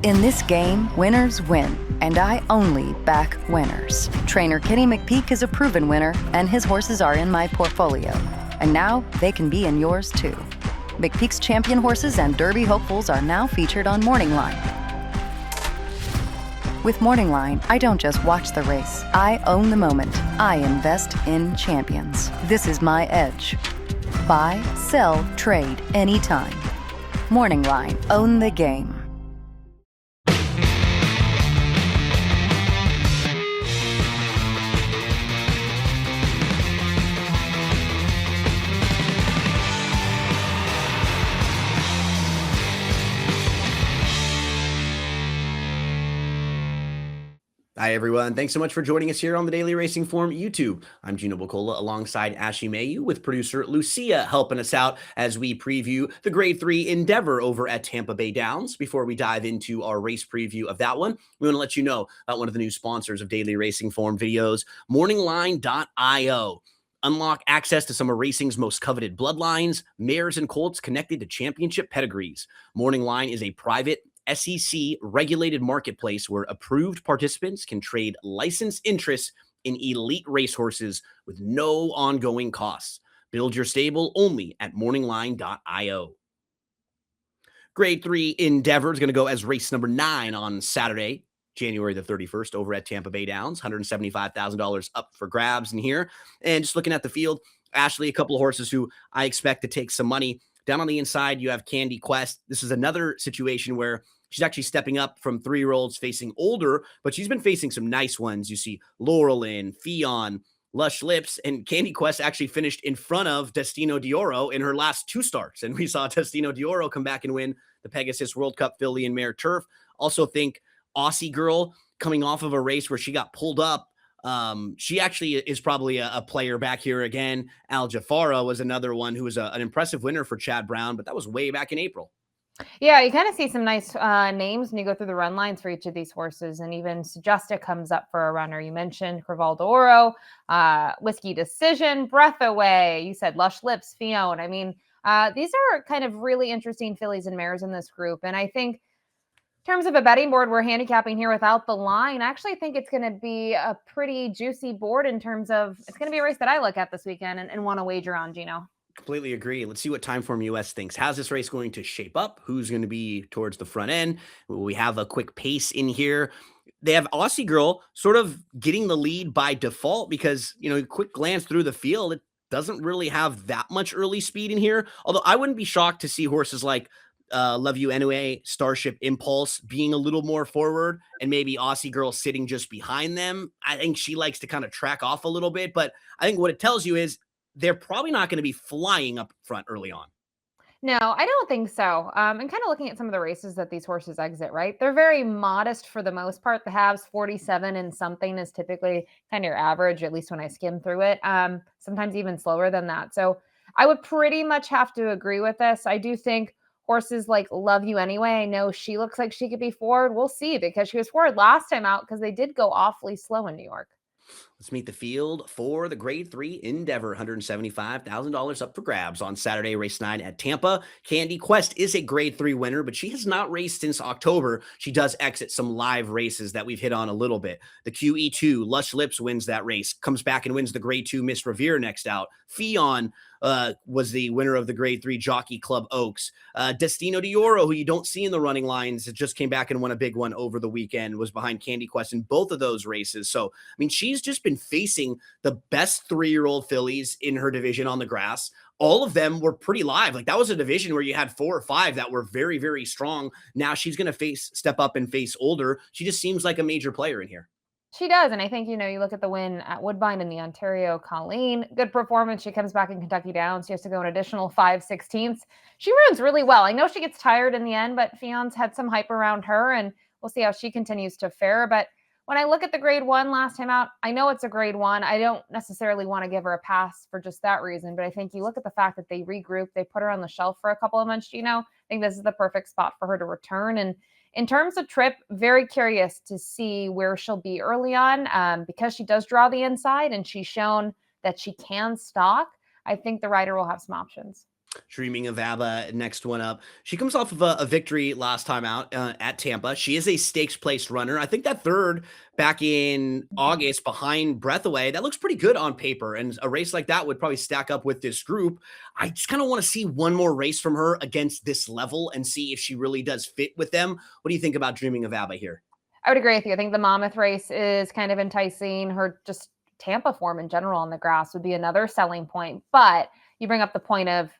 In this game, winners win, and I only back winners. Trainer Kenny McPeak is a proven winner, and his horses are in my portfolio. And now they can be in yours too. McPeak's champion horses and Derby hopefuls are now featured on Morning Line. With Morning Line, I don't just watch the race. I own the moment. I invest in champions. This is my edge. Buy, sell, trade anytime. Morning Line, own the game. Hi, everyone. Thanks so much for joining us here on the Daily Racing Form YouTube. I'm Gino Buccola alongside Ashley Mailloux with producer Lucia helping us out as we preview the Grade 3 Endeavour over at Tampa Bay Downs. Before we dive into our race preview of that one, we want to let you know about one of the new sponsors of Daily Racing Form videos, morningline.io. Unlock access to some of racing's most coveted bloodlines, mares and colts connected to championship pedigrees. Morning Line is a private SEC-regulated marketplace where approved participants can trade licensed interests in elite racehorses with no ongoing costs. Build your stable only at morningline.io. Grade 3 Endeavour is going to go as race number 9 on Saturday, January the 31st, over at Tampa Bay Downs. $175,000 up for grabs in here. And just looking at the field, Ashley, a couple of horses who I expect to take some money. Down on the inside, you have Candy Quest. This is another situation where she's actually stepping up from 3-year-olds facing older, but she's been facing some nice ones. You see Laurel in, Fion, Lush Lips, and Candy Quest actually finished in front of Destino d'Oro in her last 2 starts. And we saw Destino d'Oro come back and win the Pegasus World Cup filly and mare turf. Also think Aussie Girl coming off of a race where she got pulled up. She actually is probably a player back here again. Al Jafara was another one who was an impressive winner for Chad Brown, but that was way back in April. Yeah, you kind of see some nice names when you go through the run lines for each of these horses, and even Suggesta comes up for a runner. You mentioned Creval d'Oro, Whiskey Decision, Breath Away. You said Lush Lips, Fiona. I mean, these are kind of really interesting fillies and mares in this group, and I think in terms of a betting board, we're handicapping here without the line. I actually think it's going to be a pretty juicy board in terms of it's going to be a race that I look at this weekend and want to wager on, Gino. Completely agree. Let's see what Timeform US thinks. How's this race going to shape up? Who's going to be towards the front end? We have a quick pace in here. They have Aussie Girl sort of getting the lead by default because, quick glance through the field, it doesn't really have that much early speed in here. Although I wouldn't be shocked to see horses like Love You Anyway, Starship Impulse being a little more forward and maybe Aussie Girl sitting just behind them. I think she likes to kind of track off a little bit, but I think what it tells you is they're probably not going to be flying up front early on. No, I don't think so. And kind of looking at some of the races that these horses exit, right? They're very modest for the most part. The halves 47 and something is typically kind of your average, at least when I skim through it. Sometimes even slower than that. So I would pretty much have to agree with this. I do think horses like Love You Anyway, I know she looks like she could be forward. We'll see because she was forward last time out because they did go awfully slow in New York. Let's meet the field for the Grade 3 Endeavour. $175,000 up for grabs on Saturday, race 9 at Tampa. Candy Quest is a Grade 3 winner, but she has not raced since October. She does exit some live races that we've hit on a little bit. The QE2, Lush Lips wins that race, comes back and wins the Grade 2 Miss Revere next out. Fion was the winner of the Grade 3 Jockey Club Oaks. Destino d'Oro, who you don't see in the running lines, it just came back and won a big one over the weekend, was behind Candy Quest in both of those races. So, I mean, she's just been facing the best 3-year-old fillies in her division on the grass. All of them were pretty live. Like that was a division where you had 4 or 5 that were very, very strong. Now she's going to step up and face older. She just seems like a major player in here. She does. And I think, you look at the win at Woodbine in the Ontario Colleen, good performance. She comes back in Kentucky Downs. She has to go an additional 5/16. She runs really well. I know she gets tired in the end, but Fion's had some hype around her, and we'll see how she continues to fare. But when I look at the Grade 1 last time out, I know it's a Grade 1. I don't necessarily want to give her a pass for just that reason, but I think you look at the fact that they regrouped, they put her on the shelf for a couple of months, I think this is the perfect spot for her to return. And in terms of trip, very curious to see where she'll be early on because she does draw the inside and she's shown that she can stalk. I think the rider will have some options. Dreaming of ABBA, next one up. She comes off of a victory last time out at Tampa. She is a stakes placed runner. I think that third back in August behind Breathaway, that looks pretty good on paper. And a race like that would probably stack up with this group. I just kind of want to see one more race from her against this level and see if she really does fit with them. What do you think about Dreaming of ABBA here? I would agree with you. I think the Monmouth race is kind of enticing. Her just Tampa form in general on the grass would be another selling point. But you bring up the point of,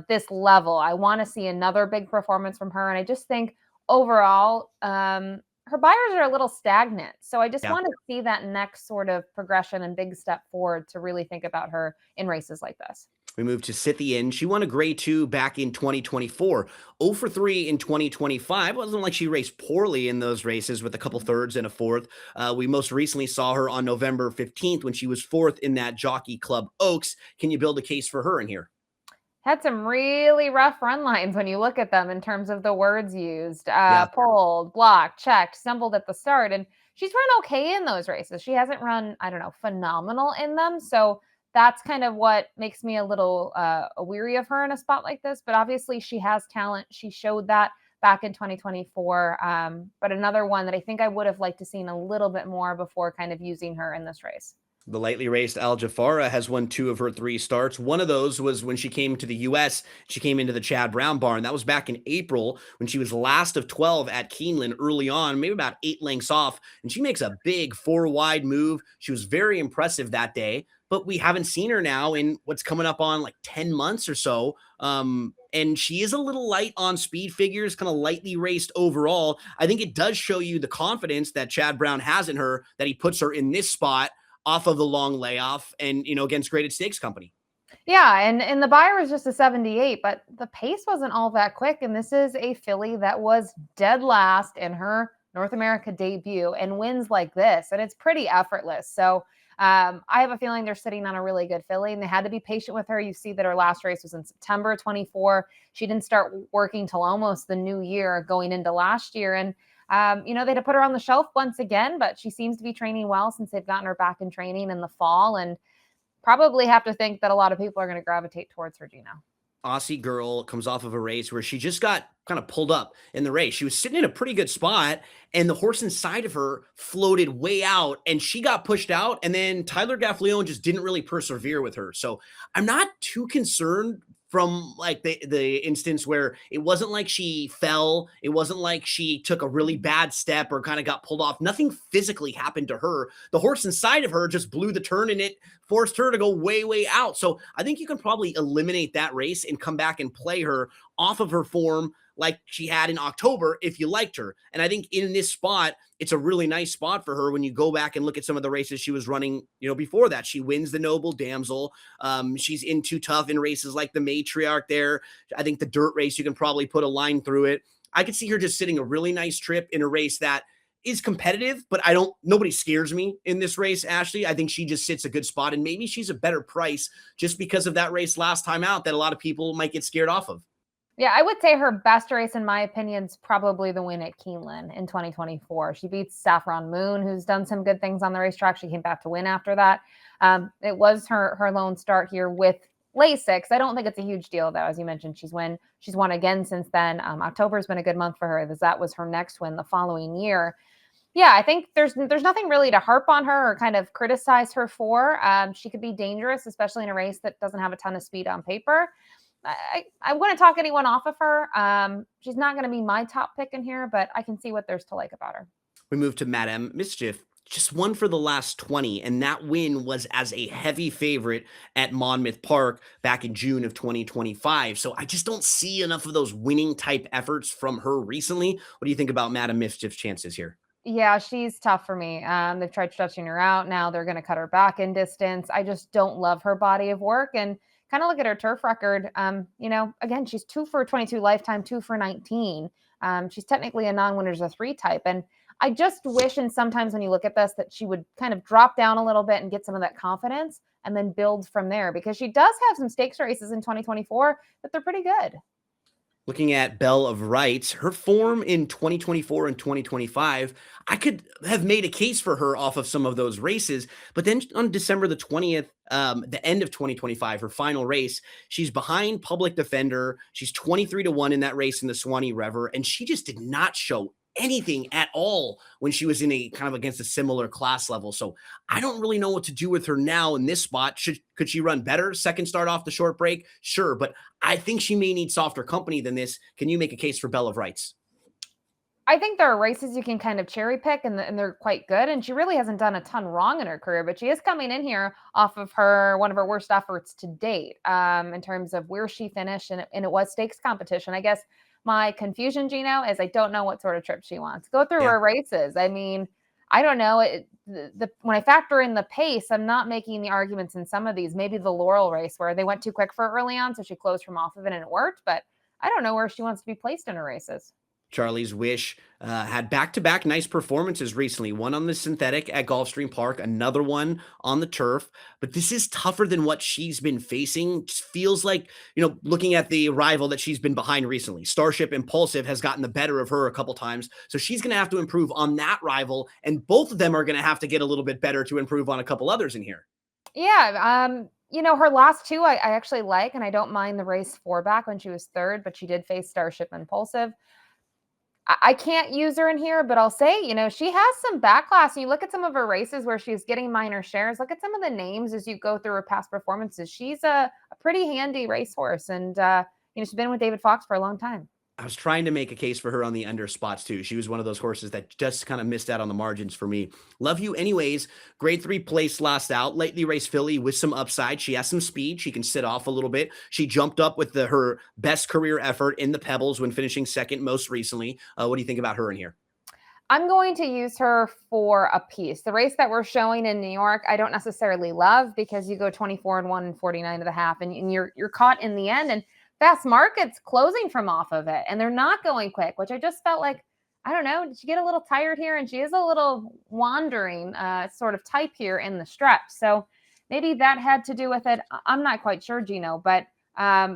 this level. I want to see another big performance from her. And I just think overall, her buyers are a little stagnant. So I just Yeah. want to see that next sort of progression and big step forward to really think about her in races like this. We moved to Scythian. She won a grade 2 back in 2024. 0 for 3 in 2025. It wasn't like she raced poorly in those races with a couple thirds and a fourth. We most recently saw her on November 15th when she was fourth in that Jockey Club Oaks. Can you build a case for her in here? Had some really rough run lines when you look at them in terms of the words used. Yeah. Pulled, blocked, checked, stumbled at the start. And she's run okay in those races. She hasn't run, I don't know, phenomenal in them. So that's kind of what makes me a little weary of her in a spot like this. But obviously, she has talent. She showed that back in 2024. But another one that I think I would have liked to seen a little bit more before kind of using her in this race. The lightly raced Al Jafara has won 2 of her 3 starts. One of those was when she came to the U.S. She came into the Chad Brown barn. That was back in April when she was last of 12 at Keeneland early on, maybe about 8 lengths off. And she makes a big 4-wide move. She was very impressive that day, but we haven't seen her now in what's coming up on like 10 months or so. And she is a little light on speed figures, kind of lightly raced overall. I think it does show you the confidence that Chad Brown has in her, that he puts her in this spot off of the long layoff and, against Graded Stakes Company. Yeah, and the buyer was just a 78, but the pace wasn't all that quick. And this is a filly that was dead last in her North America debut and wins like this. And it's pretty effortless. So I have a feeling they're sitting on a really good filly, and they had to be patient with her. You see that her last race was in September 24. She didn't start working till almost the new year going into last year. And they had to put her on the shelf once again, but she seems to be training well since they've gotten her back in training in the fall, and probably have to think that a lot of people are going to gravitate towards her, Gino. Aussie girl comes off of a race where she just got kind of pulled up in the race. She was sitting in a pretty good spot, and the horse inside of her floated way out, and she got pushed out. And then Tyler Gaffleon just didn't really persevere with her. So I'm not too concerned from like the instance where it wasn't like she fell. It wasn't like she took a really bad step or kind of got pulled off. Nothing physically happened to her. The horse inside of her just blew the turn, and it forced her to go way, way out. So I think you can probably eliminate that race and come back and play her off of her form like she had in October if you liked her. And I think in this spot, it's a really nice spot for her when you go back and look at some of the races she was running, before that. She wins the Noble Damsel. She's in Too Tough in races like the Matriarch there. I think the dirt race, you can probably put a line through it. I could see her just sitting a really nice trip in a race that is competitive, but nobody scares me in this race, Ashley. I think she just sits a good spot, and maybe she's a better price just because of that race last time out that a lot of people might get scared off of. Yeah, I would say her best race, in my opinion, is probably the win at Keeneland in 2024. She beats Saffron Moon, who's done some good things on the racetrack. She came back to win after that. It was her lone start here with Lasix. I don't think it's a huge deal, though. As you mentioned, she's won again since then. October's been a good month for her, as that was her next win the following year. Yeah, I think there's nothing really to harp on her or kind of criticize her for. She could be dangerous, especially in a race that doesn't have a ton of speed on paper. I wouldn't talk anyone off of her. She's not going to be my top pick in here, but I can see what there's to like about her. We move to Madame Mischief. Just won for the last 20, and that win was as a heavy favorite at Monmouth Park back in June of 2025. So I just don't see enough of those winning type efforts from her recently. What do you think about Madame Mischief's chances here? Yeah, she's tough for me. They've tried stretching her out. Now they're going to cut her back in distance. I just don't love her body of work. And kind of look at her turf record. Again, she's 2 for 22 lifetime, 2 for 19. She's technically a non-winners of 3 type. And I just wish, and sometimes when you look at this, that she would kind of drop down a little bit and get some of that confidence and then build from there, because she does have some stakes races in 2024 that they're pretty good. Looking at Bell of Rights, her form in 2024 and 2025, I could have made a case for her off of some of those races. But then on December the 20th, the end of 2025, her final race, she's behind Public Defender. She's 23-1 in that race in the Swanee River, and she just did not show anything at all when she was in a kind of against a similar class level. So I don't really know what to do with her now in this spot. Could she run better? Second start off the short break? Sure, but I think she may need softer company than this. Can you make a case for Bell of Rights? I think there are races you can kind of cherry pick, and they're quite good. And she really hasn't done a ton wrong in her career, but she is coming in here off of one of her worst efforts to date, in terms of where she finished, and it was stakes competition. I guess my confusion, Gino, is I don't know what sort of trip she wants. Go through her races. I mean, I don't know. When I factor in the pace, I'm not making the arguments in some of these. Maybe the Laurel race where they went too quick for it early on, so she closed from off of it and it worked. But I don't know where she wants to be placed in her races. Charlie's Wish had back-to-back nice performances recently. One on the synthetic at Gulfstream Park, another one on the turf. But this is tougher than what she's been facing. Just feels like, looking at the rival that she's been behind recently, Starship Impulsive has gotten the better of her a couple times. So she's going to have to improve on that rival. And both of them are going to have to get a little bit better to improve on a couple others in here. Yeah. Her last two I actually like, and I don't mind the race 4 back when she was third, but she did face Starship Impulsive. I can't use her in here, but I'll say, she has some backlash. And you look at some of her races where she's getting minor shares. Look at some of the names as you go through her past performances. She's a pretty handy racehorse, and she's been with David Fox for a long time. I was trying to make a case for her on the under spots too. She was one of those horses that just kind of missed out on the margins for me. Love You Anyways. Grade 3 place last out. Lately raced filly with some upside. She has some speed. She can sit off a little bit. She jumped up with her best career effort in the Pebbles when finishing second most recently. What do you think about her in here? I'm going to use her for a piece. The race that we're showing in New York, I don't necessarily love, because you go 24-1 and 49.5, and you're caught in the end. And Fast Market's closing from off of it, and they're not going quick, which I just felt like, I don't know, did she get a little tired here? And she is a little wandering sort of type here in the stretch. So maybe that had to do with it. I'm not quite sure, Gino, but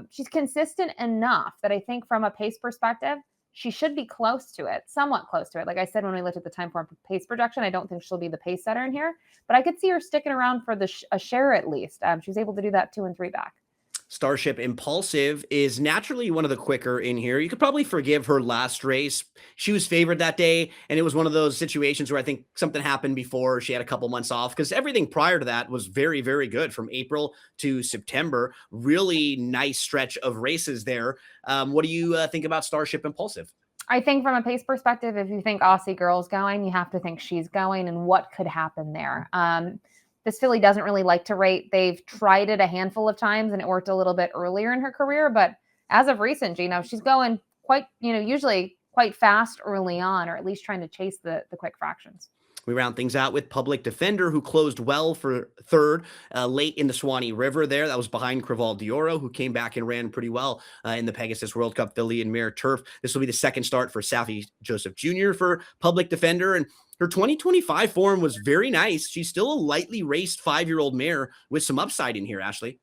she's consistent enough that I think from a pace perspective, she should be close to it, somewhat close to it. Like I said, when we looked at the time form pace projection, I don't think she'll be the pace setter in here, but I could see her sticking around for a share at least. She was able to do that 2 and 3 back. Starship Impulsive is naturally one of the quicker in here. You could probably forgive her last race. She was favored that day, and it was one of those situations where I think something happened before she had a couple months off, because everything prior to that was very, very good from April to September. Really nice stretch of races there. What do you think about Starship Impulsive? I think from a pace perspective, if you think Aussie Girl's going, you have to think she's going, and what could happen there. This filly doesn't really like to rate. They've tried it a handful of times, and it worked a little bit earlier in her career. But as of recent, Gino, she's going quite, usually quite fast early on, or at least trying to chase the quick fractions. We round things out with Public Defender, who closed well for third late in the Swanee River there. That was behind Creval Dioro, who came back and ran pretty well in the Pegasus World Cup filly and mare turf. This will be the second start for Safi Joseph Jr. for Public Defender, and her 2025 form was very nice. She's still a lightly raced 5-year-old mare with some upside in here, Ashley.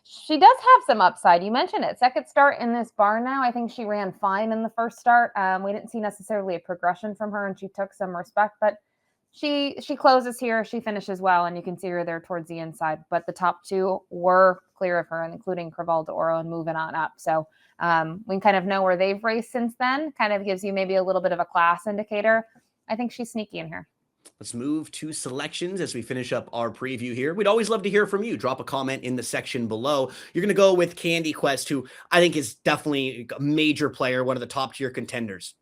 She does have some upside. You mentioned it. Second start in this barn now. I think she ran fine in the first start. We didn't see necessarily a progression from her, and she took some respect, but she closes here. She finishes well, and you can see her there towards the inside. But the top 2 were clear of her, including Creval d'Oro, and moving on up. So we kind of know where they've raced since then. Kind of gives you maybe a little bit of a class indicator. I think she's sneaky in here. Let's move to selections as we finish up our preview here. We'd always love to hear from you. Drop a comment in the section below. You're going to go with Candy Quest, who I think is definitely a major player, one of the top tier contenders.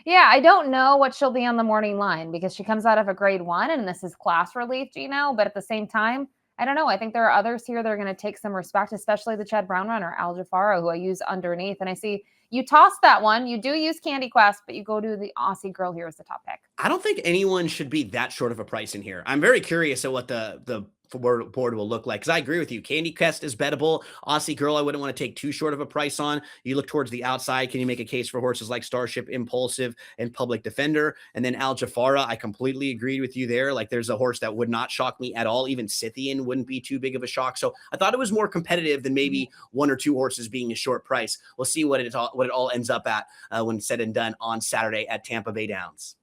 Yeah, I don't know what she'll be on the morning line, because she comes out of a grade 1, and this is class relief, Gino. But at the same time, I don't know. I think there are others here that are going to take some respect, especially the Chad Brown runner, Al Jafaro, who I use underneath. And I see you toss that one. You do use Candy Quest, but you go to the Aussie Girl here as the top pick. I don't think anyone should be that short of a price in here. I'm very curious at what the board will look like. Because I agree with you. Candy Quest is bettable. Aussie Girl, I wouldn't want to take too short of a price on. You look towards the outside. Can you make a case for horses like Starship, Impulsive, and Public Defender? And then Al Jafara, I completely agreed with you there. Like, there's a horse that would not shock me at all. Even Scythian wouldn't be too big of a shock. So I thought it was more competitive than maybe one or two horses being a short price. We'll see what it all ends up at when said and done on Saturday at Tampa Bay Downs.